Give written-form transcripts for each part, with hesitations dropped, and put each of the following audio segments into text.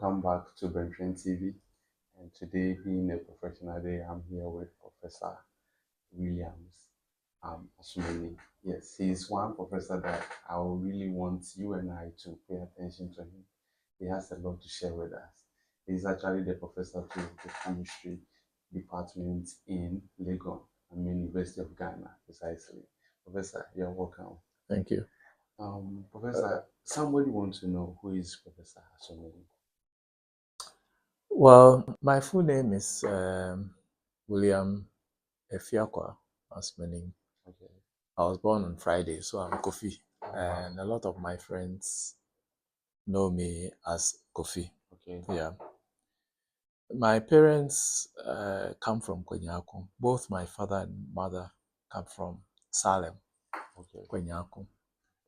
Welcome back to Bentrin TV. And today, being a professional day, I'm here with Professor Williams Asomaing. Yes, he's one professor that I really want you and I to pay attention to him. He has a lot to share with us. He's actually the professor to the chemistry department in Legon, University of Ghana, precisely. Professor, you're welcome. Thank you. Professor, somebody wants to know who is Professor Asomaing. Well, my full name is William A.Asomaing. Okay. I was born on Friday, so I'm Kofi. And a lot of my friends know me as Kofi. Okay. Yeah. My parents come from Kwanyako. Both my father and mother come from Salem, Okay. Kwanyako.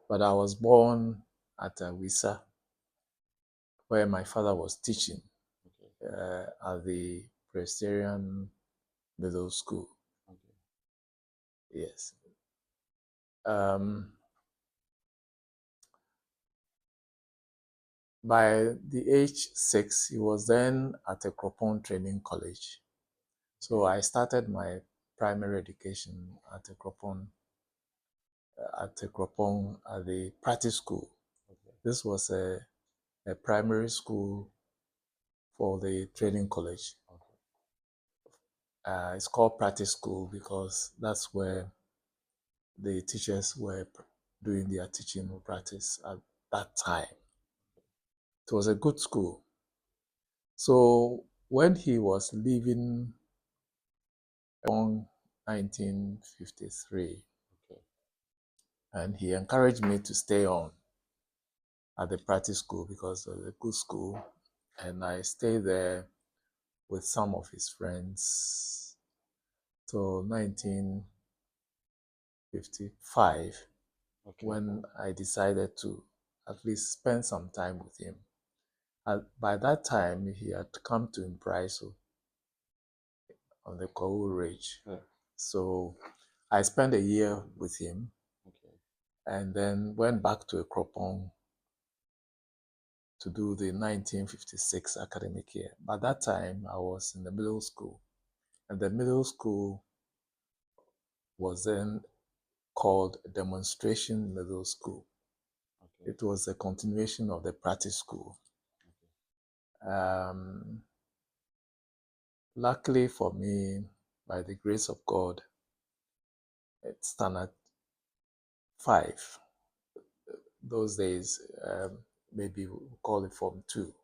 But I was born at Wisa, where my father was teaching at the Presbyterian Middle School. Okay. Yes. By the age 6, he was then at a Cropon Training College. So I started my primary education at a Cropon at the practice school. Okay. This was a primary school for the training college. Okay. It's called practice school because that's where the teachers were doing their teaching practice at that time. It was a good school. So when he was leaving in 1953, okay, and he encouraged me to stay on at the practice school because it was a good school, and I stayed there with some of his friends till 1955, okay, when I decided to at least spend some time with him. By that time, he had come to Impraiso on the Goil Ridge. Yeah. So I spent a year with him, okay, and then went back to Ekropong to do the 1956 academic year. By that time, I was in the middle school, and the middle school was then called Demonstration Middle School. Okay. It was a continuation of the practice school. Okay. Luckily for me, by the grace of God, at Standard 5, those days, maybe we'll call it Form 2,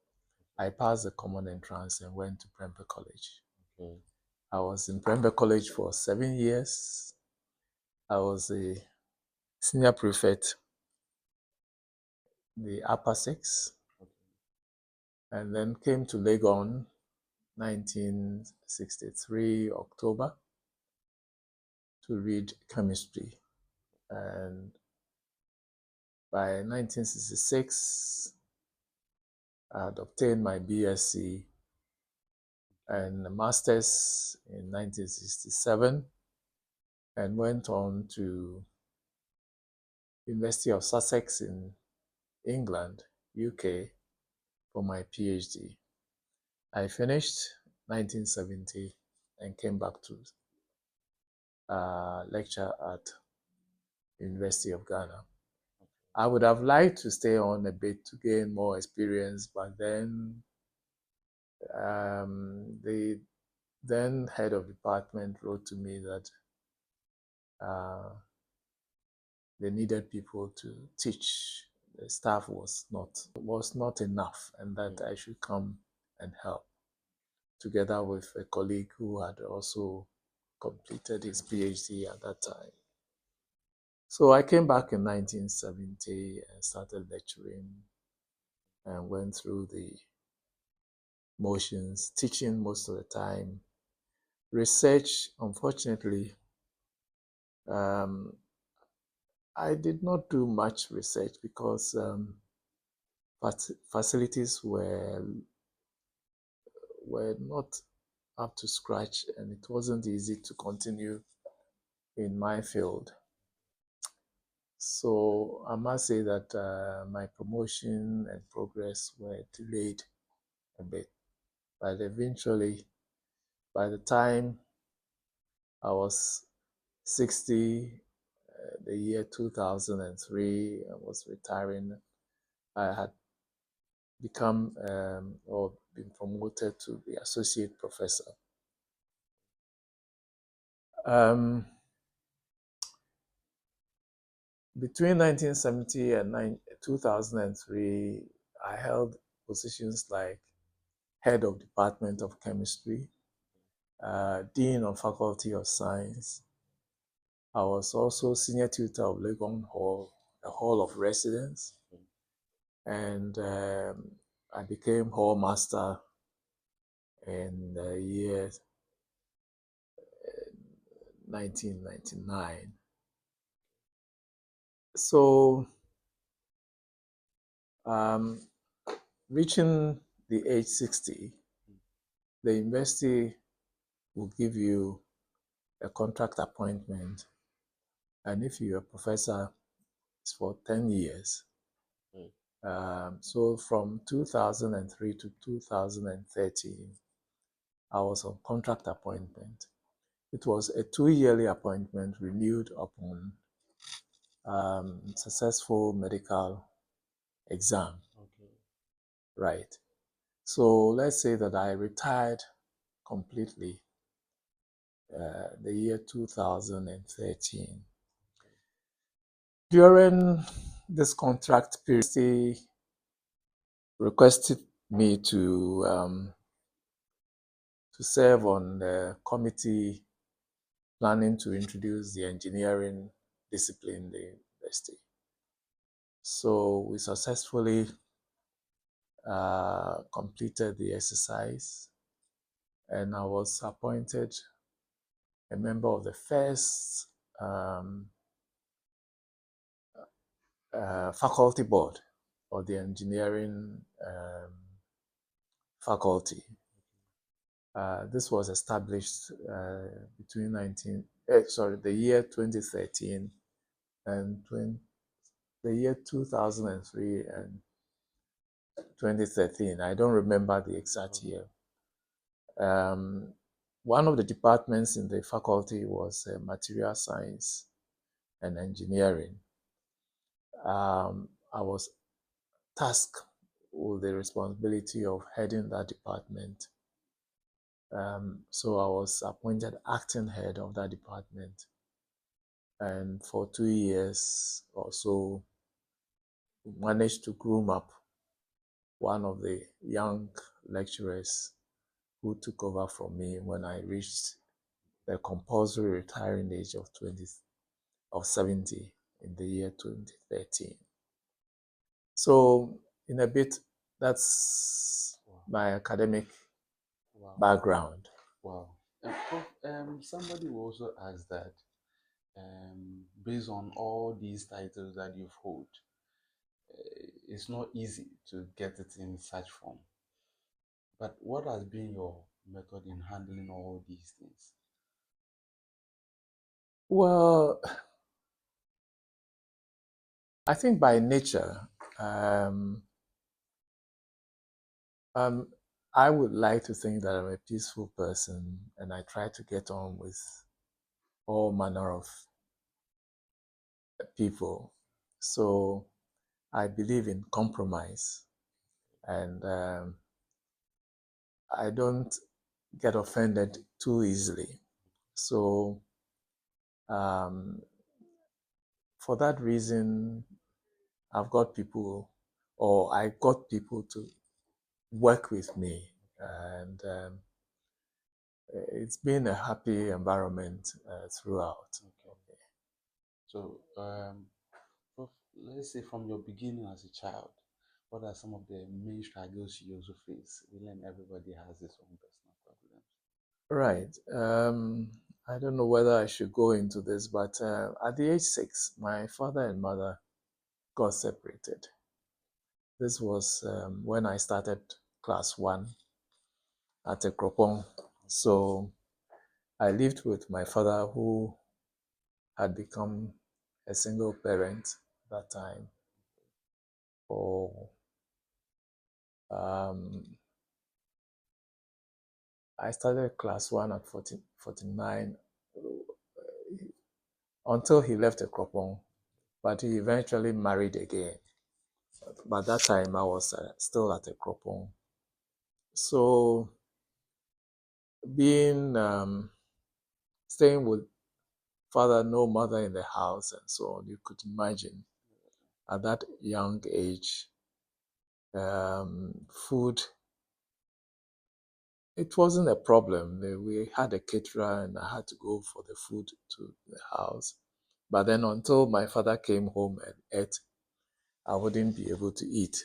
I passed the common entrance and went to Prempeh College. Okay. I was in Prempeh College for 7 years. I was a senior prefect, the upper 6, okay, and then came to Legon 1963 October to read chemistry. And by 1966, I had obtained my BSc and a master's in 1967, and went on to University of Sussex in England, UK, for my PhD. I finished 1970 and came back to lecture at University of Ghana. I would have liked to stay on a bit to gain more experience, but then the then head of department wrote to me that they needed people to teach. The staff was not enough, and that I should come and help, together with a colleague who had also completed his PhD at that time. So I came back in 1970 and started lecturing and went through the motions, teaching most of the time. Research, unfortunately, I did not do much research because facilities were not up to scratch, and it wasn't easy to continue in my field. So I must say that my promotion and progress were delayed a bit. But eventually, by the time I was 60, the year 2003, I was retiring. I had become or been promoted to the associate professor. Between 1970 and 2003, I held positions like head of Department of Chemistry, Dean of Faculty of Science. I was also senior tutor of Legon Hall, a hall of residence, and I became hall master in the year 1999. So, reaching the age 60, the university will give you a contract appointment, and if you're a professor, it's for 10 years. So from 2003 to 2013, I was on contract appointment. It was a 2-yearly appointment renewed upon successful medical exam. Okay. Right. So let's say that I retired completely the year 2013. During this contract period, they requested me to serve on the committee planning to introduce the engineering discipline in the university. So we successfully completed the exercise, and I was appointed a member of the first faculty board of the engineering faculty. This was established between the year 2013 and the year 2003 and 2013. I don't remember the exact year. One of the departments in the faculty was material science and engineering. I was tasked with the responsibility of heading that department. So I was appointed acting head of that department. And for 2 years or so, managed to groom up one of the young lecturers who took over from me when I reached the compulsory retiring age of 70 in the year 2013. So in a bit, that's my academic background. Wow. Somebody will also ask that based on all these titles that you've held, it's not easy to get it in such form. But what has been your method in handling all these things? Well, I think by nature, I would like to think that I'm a peaceful person and I try to get on with all manner of people. So I believe in compromise, and I don't get offended too easily. So for that reason, I got people to work with me, and it's been a happy environment throughout. Okay. So, let's say from your beginning as a child, what are some of the main struggles you also face? We learn everybody has his own personal problems. Right. I don't know whether I should go into this, but at the age 6, my father and mother got separated. This was when I started class 1 at Ekropong. So I lived with my father, who had become a single parent that time for I started class 1 at 49 until he left Ekropong, but he eventually married again. But that time I was still at Ekropong. So being staying with father, no mother in the house, and so on, you could imagine at that young age, food, it wasn't a problem. We had a caterer and I had to go for the food to the house. But then until my father came home and ate, I wouldn't be able to eat.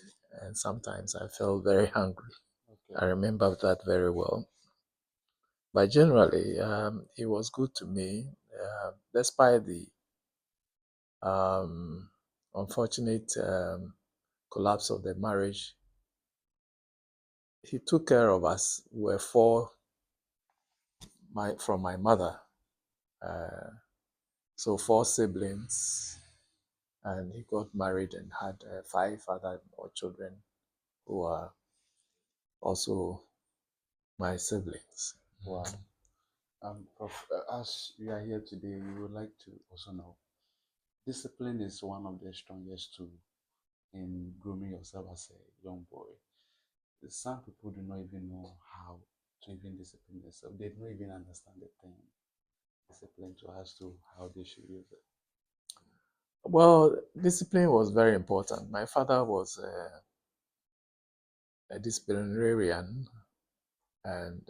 And sometimes I felt very hungry. Okay. I remember that very well. But generally, he was good to me, despite the unfortunate collapse of the marriage. He took care of us. We were four from my mother. So four siblings, and he got married and had 5 other more children who are also my siblings. Wow. Prof, as we are here today, we would like to also know discipline is one of the strongest tools in grooming yourself as a young boy. Some people do not even know how to even discipline themselves. They don't even understand the term discipline to as to how they should use it. Well, discipline was very important. My father was a disciplinarian, and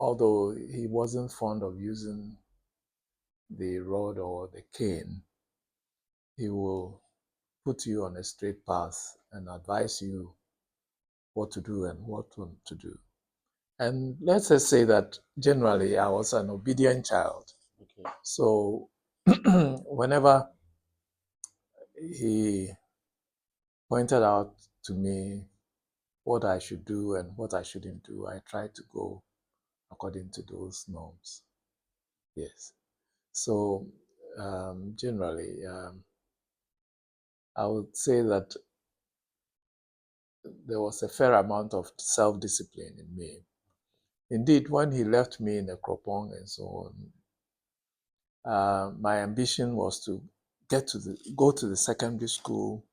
although he wasn't fond of using the rod or the cane, he will put you on a straight path and advise you what to do and what not to do. And let's just say that generally I was an obedient child. Okay. So whenever he pointed out to me what I should do and what I shouldn't do, I tried to go according to those norms. Yes. So generally, I would say that there was a fair amount of self-discipline in me. Indeed, when he left me in the Kropong and so on, my ambition was to go to the secondary school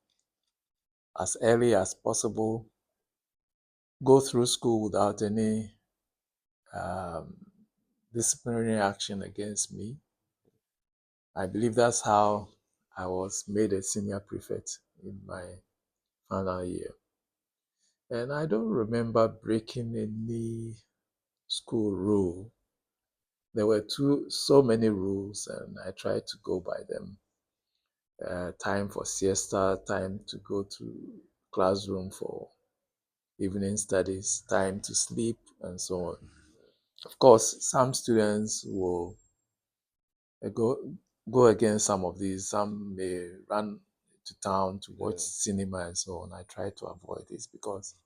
as early as possible, go through school without any um, disciplinary action against me. I believe that's how I was made a senior prefect in my final year. And I don't remember breaking any school rule. There were so many rules, and I tried to go by them. Time for siesta, time to go to classroom for evening studies, time to sleep, and so on. Of course, some students will go against some of these. Some may run to town to watch cinema and so on. I try to avoid this because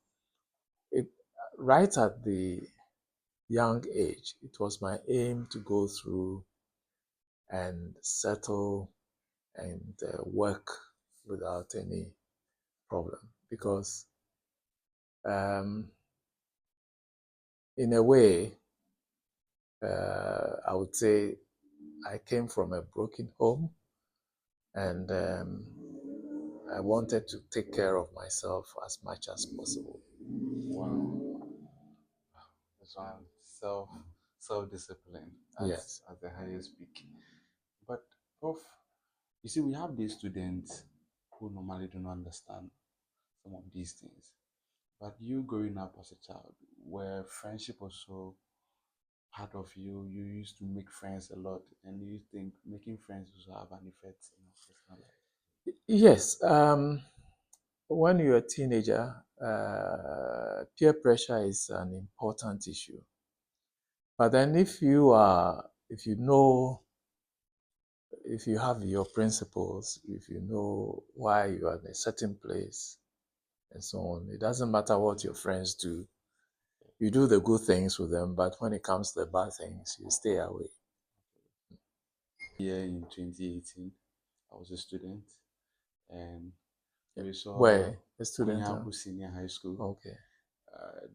it right at the young age, it was my aim to go through and settle and work without any problem because in a way, I would say I came from a broken home and I wanted to take care of myself as much as possible. Wow. This one self discipline Yes. as the highest peak. But Prof, you see, we have these students who normally do not understand some of these things. But you growing up as a child, where friendship was so part of you, you used to make friends a lot, and you think making friends also have an effect in your personal life. Yes. When you're a teenager, peer pressure is an important issue. But then if if you know, if you have your principles, if you know why you are in a certain place and so on, it doesn't matter what your friends do. You do the good things with them, but when it comes to the bad things, you stay away. Here in 2018, I was a student, and We saw Where? A student? Kwanyako Senior High School. Okay.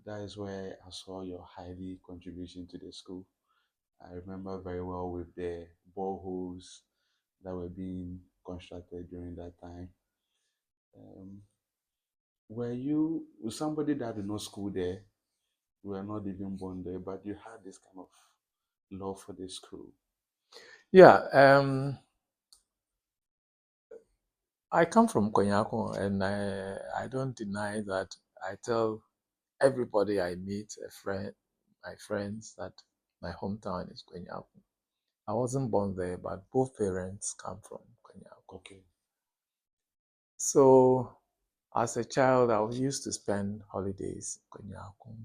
That is where I saw your highly contribution to the school. I remember very well with the boreholes that were being constructed during that time. Um, were you somebody that did not school there? You were not even born there, but you had this kind of love for the school. Yeah. I come from Kwanyako, and I don't deny that. I tell everybody I meet, my friends, that my hometown is Kwanyako. I wasn't born there, but both parents come from Kwanyako. Okay. So, as a child, I used to spend holidays in Kwanyako,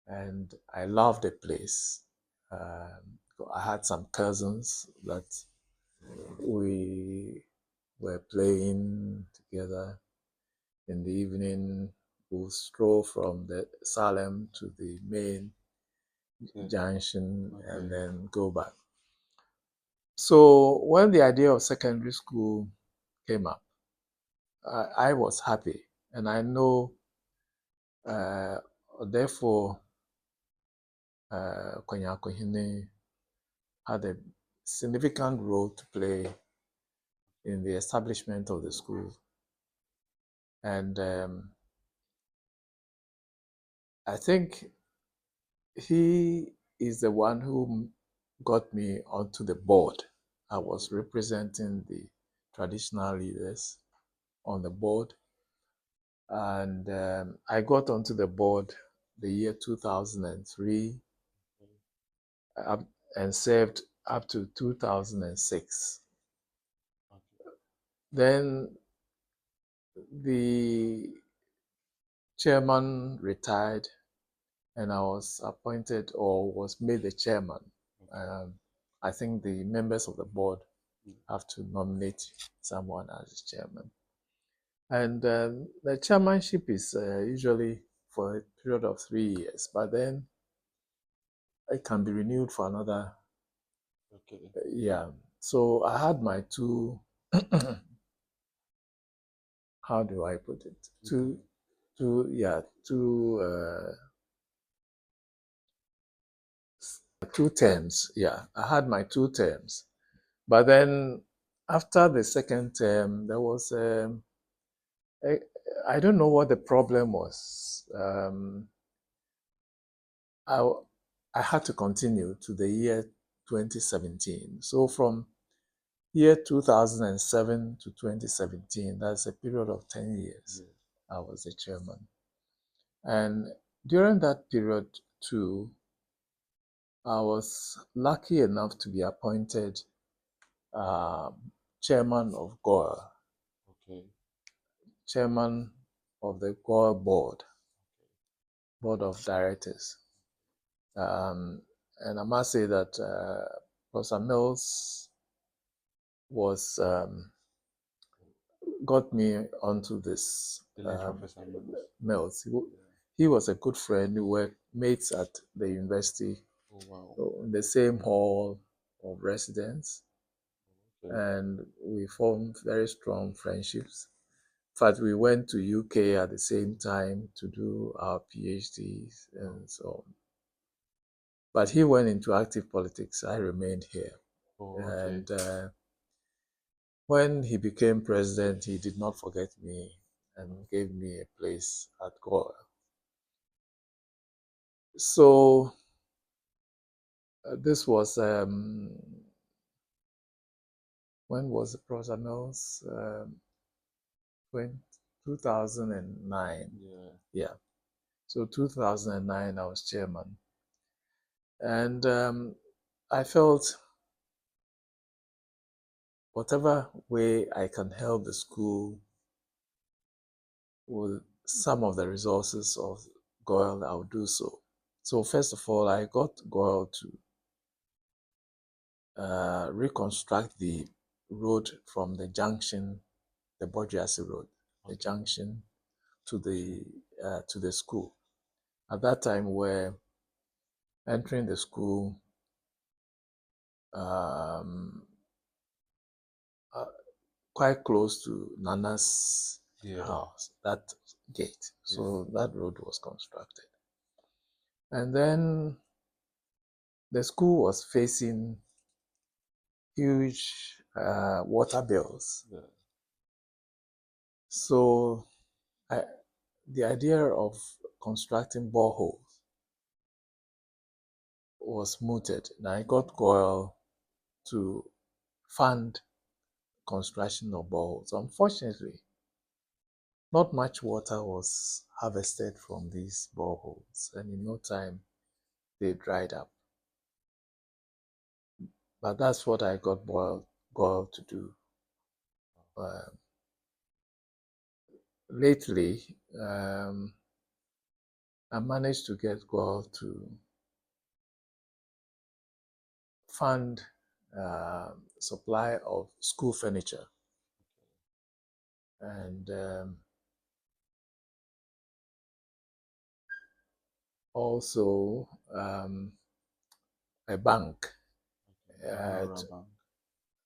and I loved the place. I had some cousins that we were playing together in the evening. We'll stroll from the Salem to the main junction and then go back. So when the idea of secondary school came up, I was happy, and I know, therefore, Kwanyako had a significant role to play in the establishment of the school. And I think he is the one who got me onto the board. I was representing the traditional leaders on the board, and I got onto the board the year 2003 and served up to 2006. Then the chairman retired, and I was appointed or was made the chairman. I think the members of the board have to nominate someone as chairman. And the chairmanship is usually for a period of 3 years, but then it can be renewed for another. Okay. Yeah. So I had my two, how do I put it? Two terms. Yeah, I had my 2 terms. But then after the second term, there was, I don't know what the problem was. I had to continue to the year 2017. So from year 2007 to 2017, that's a period of 10 years. I was the chairman. And during that period too, I was lucky enough to be appointed chairman of Goil, chairman of the Goil board of directors. And I must say that Professor Mills was got me onto this. Mills. He was a good friend. We were mates at the university. Oh, wow. So in the same hall of residence. And we formed very strong friendships. In fact, we went to UK at the same time to do our PhDs and so on. But he went into active politics. I remained here. And when he became president, he did not forget me and gave me a place at Goil. So this was, when was the Professor Mills? 2009. Yeah. So 2009, I was chairman. And I felt whatever way I can help the school with some of the resources of Goil, I'll do so. So first of all, I got Goil to reconstruct the road from the junction, the Borgiasi Road, the junction to the school. At that time, we're entering the school. quite close to Nana's Yeah. house, that gate. So that road was constructed. And then the school was facing huge water bills. Yeah. So the idea of constructing boreholes was mooted. And I got Goil to fund construction of boreholes. Unfortunately, not much water was harvested from these boreholes, and in no time they dried up. But that's what I got Goil to do. Lately, I managed to get Goil to fund supply of school furniture, and also a bank. Bank.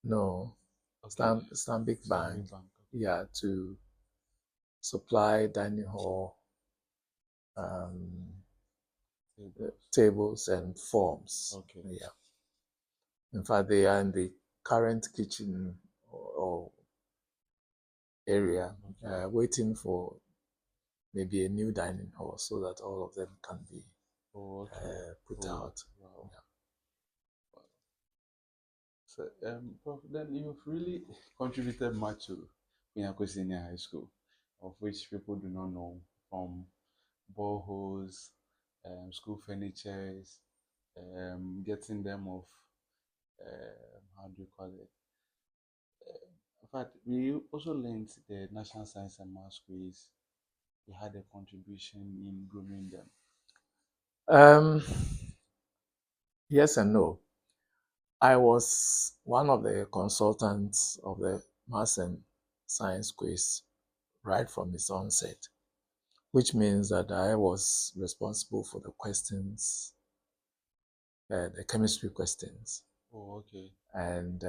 No, Okay. Stanbic Bank. Yeah, to supply dining hall tables and forms. Okay. Yeah. In fact, they are in the current kitchen or area, waiting for maybe a new dining hall so that all of them can be put out. Wow. Yeah. So, Prof, then you've really contributed much to Kwanyako Senior High School, of which people do not know, from boreholes, school furnitures, getting them off, how do you call it? In fact, we also learned the National Science and Maths quiz. We had a contribution in grooming them. Yes and no. I was one of the consultants of the Maths and Science quiz right from its onset, which means that I was responsible for the questions, the chemistry questions. Oh, okay. And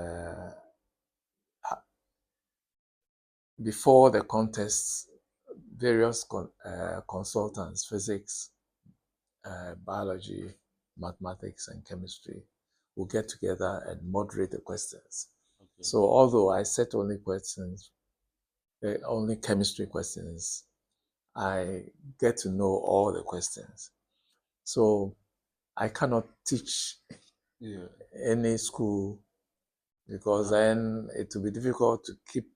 before the contest, various consultants, physics, biology, mathematics, and chemistry will get together and moderate the questions. Okay. So although I set only questions, only chemistry questions, I get to know all the questions. So I cannot teach any school because then it will be difficult to keep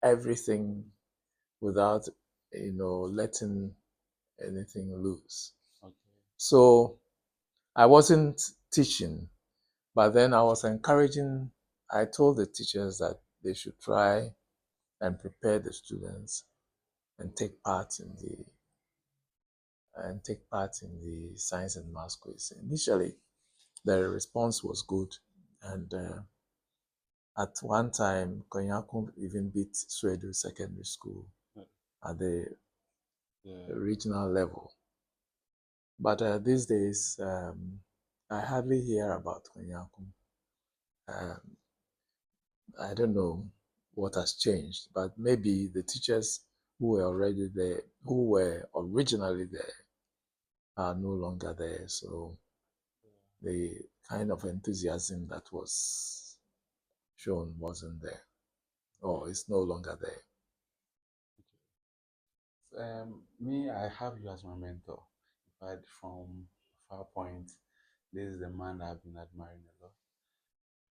everything without, letting anything loose. Okay. So I wasn't teaching, but then I was encouraging. I told the teachers that they should try and prepare the students and take part in the science and maths quiz. Initially, the response was good, and at one time, Kwanyako even beat Swedu Secondary School at the regional level. But these days, I hardly hear about Kwanyako. I don't know what has changed, but maybe the teachers who were already there, who were originally there, are no longer there. So the kind of enthusiasm that was shown wasn't there, or it's no longer there. Me, I have you as my mentor. But from far point, this is the man I've been admiring a lot.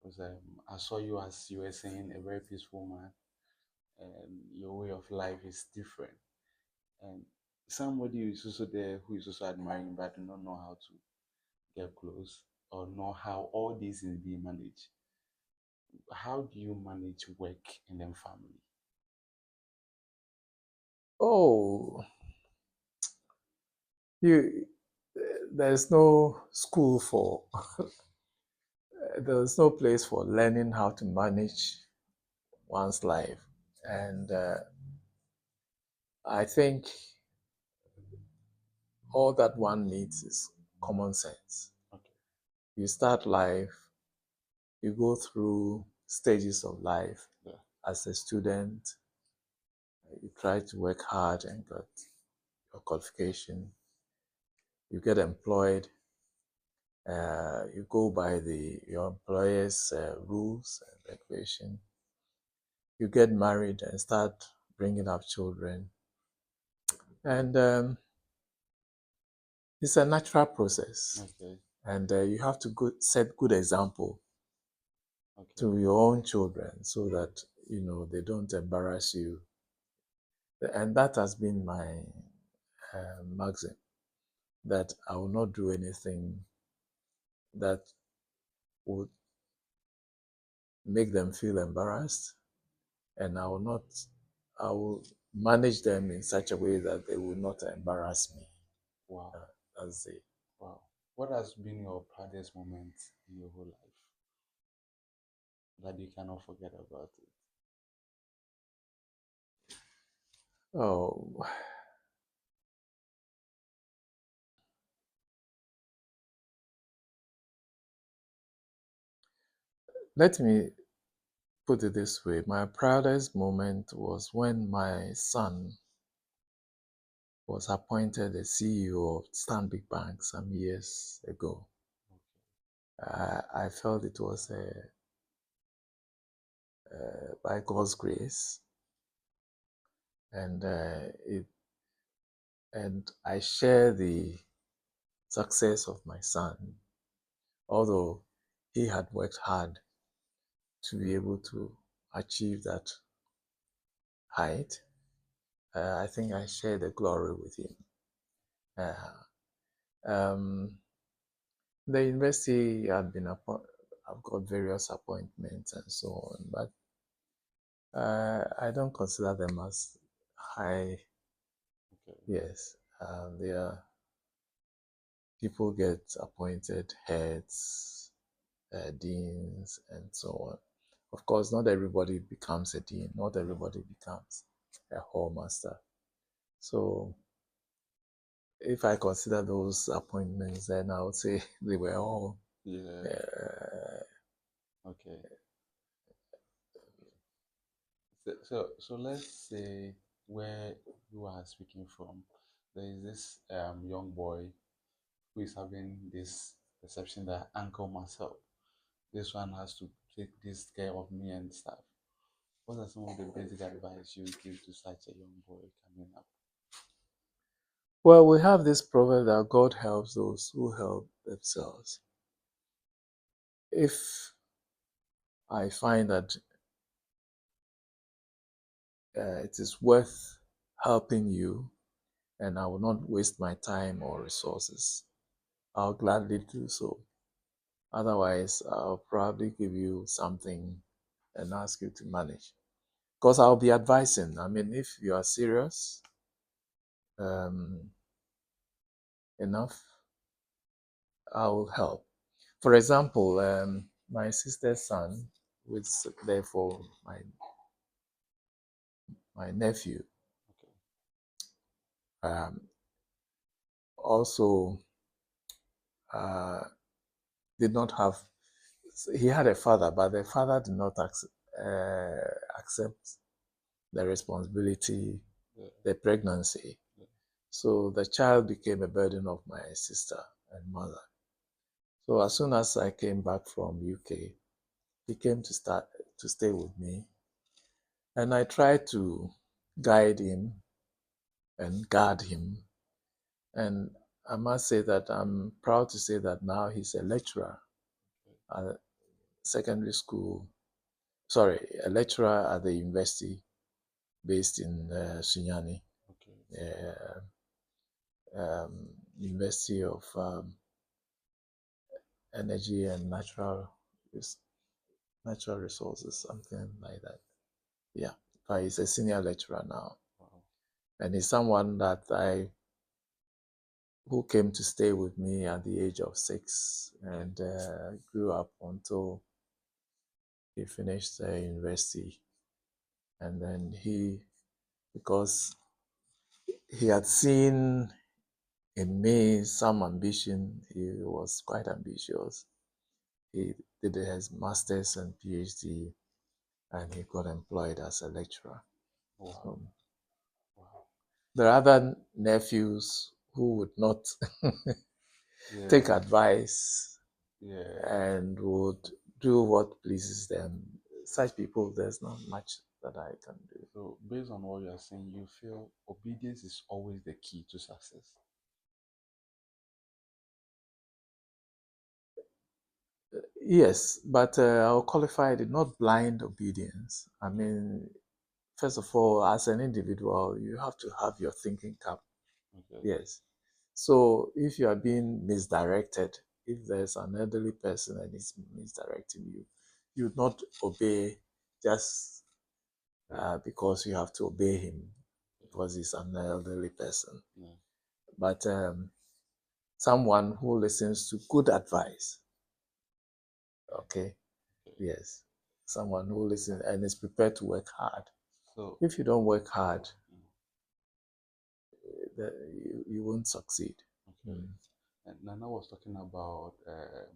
Because I saw you, as you were saying, a very peaceful man, and your way of life is different. And somebody who is also there who is also admiring but do not know how to get close or know how all these things be managed. How do you manage work and then family? Oh, there's no school for, there's no place for learning how to manage one's life. And I think all that one needs is common sense. Okay. You start life, you go through stages of life, as a student, you try to work hard and get your qualification. You get employed. You go by your employer's rules and regulation. You get married and start bringing up children. And it's a natural process. Okay. And you have to set good example to your own children so that, they don't embarrass you. And that has been my maxim, that I will not do anything that would make them feel embarrassed, and I will manage them in such a way that they will not embarrass me. Wow. That's it. Wow. What has been your proudest moment in your whole life that you cannot forget about it? Oh, let me put it this way. My proudest moment was when my son was appointed the CEO of Stanbic Bank some years ago. I felt it was by God's grace, and I share the success of my son, although he had worked hard to be able to achieve that height. I think I share the glory with him. Um, the university I've got various appointments and so on, but I don't consider them as high. Okay. Yes, people get appointed heads, deans, and so on. Of course, not everybody becomes a dean. Not everybody becomes a hall master. So if I consider those appointments, then I would say they were all. Yeah. Okay. So let's say where you are speaking from, there is this young boy who is having this perception that uncle must help. This one has to take this care of me and stuff. What are some of the basic advice you give to such a young boy coming up? Well, we have this proverb that God helps those who help themselves. If I find that it is worth helping you and I will not waste my time or resources, I'll gladly do so. Otherwise, I'll probably give you something and ask you to manage. Because I'll be advising. I mean, if you are serious enough, I will help. For example, my sister's son, which is therefore my nephew, um, also uh, did not have. He had a father, but the father did not accept the responsibility, the pregnancy. So the child became a burden of my sister and mother. So as soon as I came back from UK, he came to stay with me, and I tried to guide him and guard him. And I must say that I'm proud to say that now he's a lecturer at secondary school. Sorry, a lecturer at the university based in Sunyani, University of Energy and Natural Resources, something like that. Yeah, but he's a senior lecturer now, and he's someone that who came to stay with me at the age of 6 and grew up until he finished university. And then because he had seen in me some ambition, he was quite ambitious. He did his master's and PhD and he got employed as a lecturer. Wow. So, Wow. there are other nephews who would not take advice and would do what pleases them. Such people, there's not much that I can do. So, based on what you are saying, you feel obedience is always the key to success? Yes, but I'll qualify it not blind obedience. I mean, first of all, as an individual, you have to have your thinking cap. Okay. Yes. So if you are being misdirected, if there's an elderly person and he's misdirecting you, you would not obey just because you have to obey him because he's an elderly person. Yeah. But someone who listens to good advice. Okay. Yes. Someone who listens and is prepared to work hard. So, if you don't work hard, you won't succeed. okay. And Nana was talking about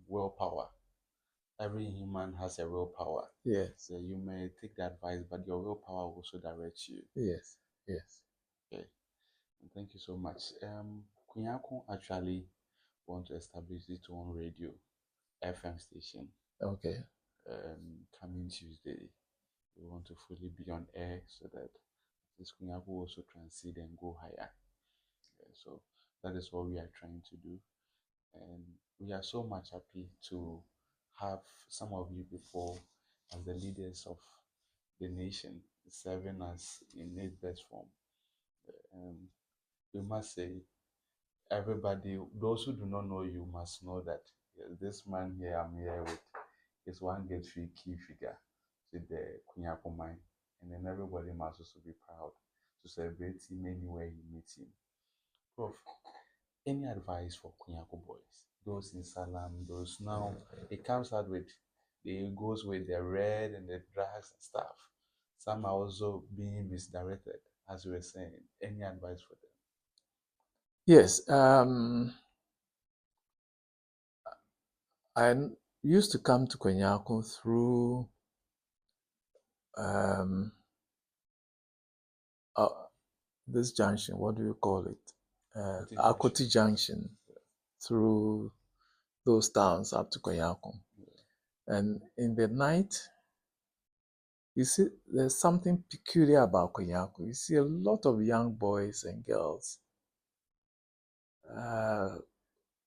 willpower. Every human has a willpower. Yes. So you may take the advice, but your willpower will also direct you. Yes. Yes. Okay. Thank you so much. Kwanyako actually want to establish its own radio FM station. Okay. Coming Tuesday, we want to fully be on air so that this Kwanyako will also transit and go higher. So that is what we are trying to do, and we are so much happy to have some of you before as the leaders of the nation serving us in its best form. We must say, everybody, those who do not know you must know that this man here I'm here with is one get free key figure to the Kwanyako mine, and then everybody must also be proud to celebrate him anywhere you meet him. Prof, any advice for Kwanyako boys? Those in Salam, those now, it comes out with, it goes with the red and the drugs and stuff. Some are also being misdirected, as you were saying. Any advice for them? Yes. I used to come to Kwanyako through this junction. What do you call it? Akoti Junction. Through those towns up to Kwanyako. And in the night, you see, there's something peculiar about Kwanyako. You see a lot of young boys and girls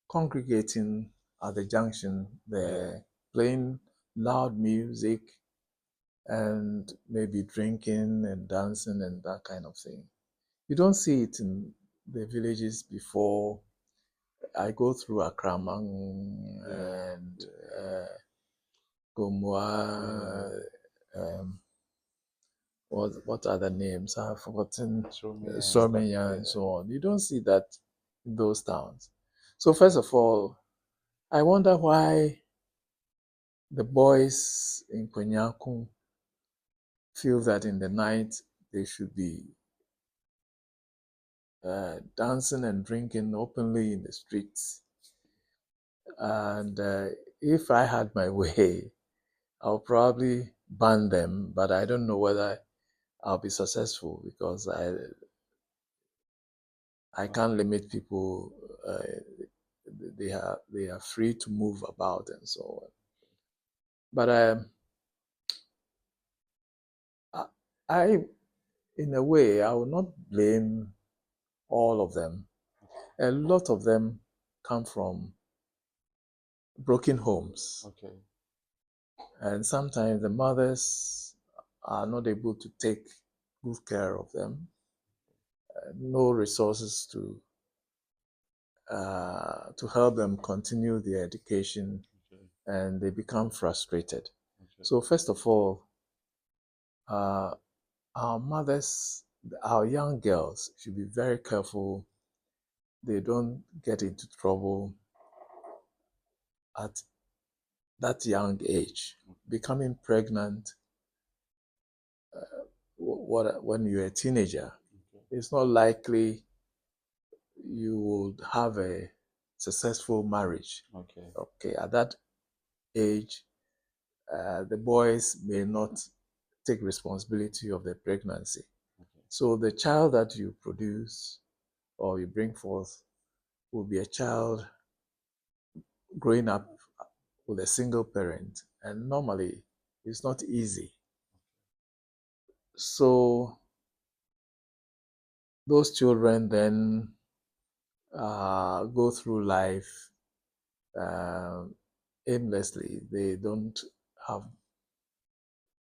congregating at the junction there, playing loud music and maybe drinking and dancing and that kind of thing. You don't see it in the villages before. I go through Akramang and Gomwa, what are the names? I've forgotten. Somenya and so on. You don't see that in those towns. So first of all, I wonder why the boys in Kwanyako feel that in the night they should be dancing and drinking openly in the streets. And if I had my way, I'll probably ban them, but I don't know whether I'll be successful because I can't limit people. They are free to move about and so on. But I, in a way, I will not blame all of them. A lot of them come from broken homes. Okay. And sometimes the mothers are not able to take good care of them. No resources to help them continue their education, and they become frustrated. So first of all, our mothers, our young girls should be very careful they don't get into trouble at that young age. Becoming pregnant when you're a teenager, it's not likely you would have a successful marriage. Okay, at that age, the boys may not take responsibility of the pregnancy. Okay. So the child that you produce or you bring forth will be a child growing up with a single parent, and normally it's not easy. So those children then go through life uh, aimlessly. They don't have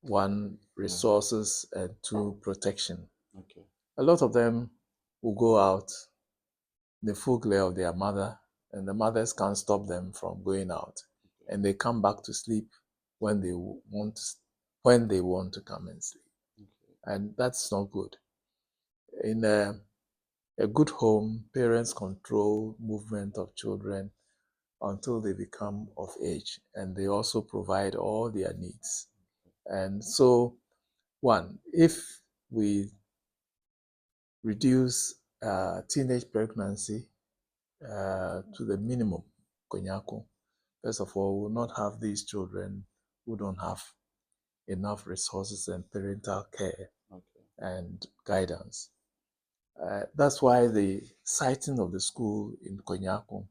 one, resources, and two, protection. Okay. A lot of them will go out in the full glare of their mother, and the mothers can't stop them from going out. Okay. And they come back to sleep when they want when they want to come and sleep. Okay. And that's not good. In a good home, parents control movement of children until they become of age, and they also provide all their needs. And so, one, if we reduce teenage pregnancy to the minimum, Kwanyako, first of all, we will not have these children who don't have enough resources and parental care and guidance. That's why the siting of the school in Kwanyako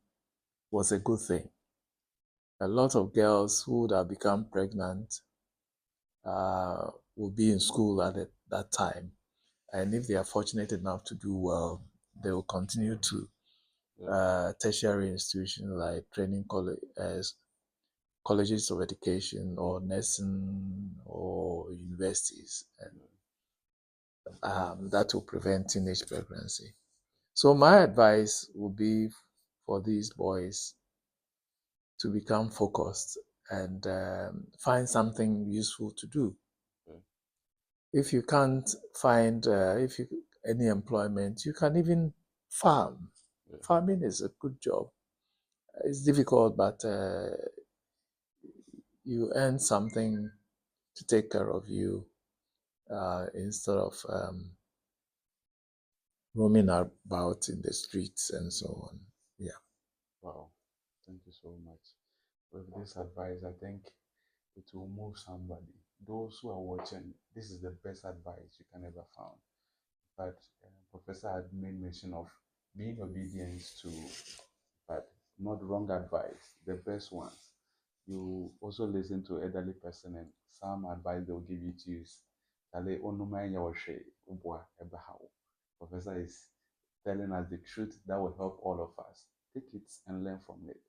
was a good thing. A lot of girls who would have become pregnant will be in school at that time. And if they are fortunate enough to do well, they will continue to tertiary institutions like training college, colleges of education or nursing or universities. And that will prevent teenage pregnancy. So my advice would be for these boys to become focused and find something useful to do. If you can't find any employment, you can even farm. Farming is a good job. It's difficult, but you earn something to take care of you instead of roaming about in the streets and so on. Yeah. Wow. Thank you so much. With this advice, I think it will move somebody. Those who are watching, this is the best advice you can ever find. But Professor had made mention of being obedient to, but not wrong advice, the best ones. You also listen to elderly person and some advice they'll give you to use. Professor is telling us the truth that will help all of us. Take it and learn from it.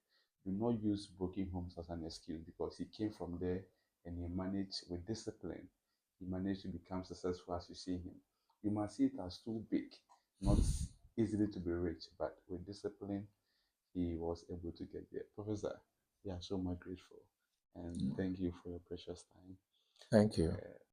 Do not use broken homes as an excuse because he came from there and he managed with discipline. He managed to become successful as you see him. You must see it as too big, not easily to be rich, but with discipline, he was able to get there. Professor, we are so much grateful and thank you for your precious time. Thank you.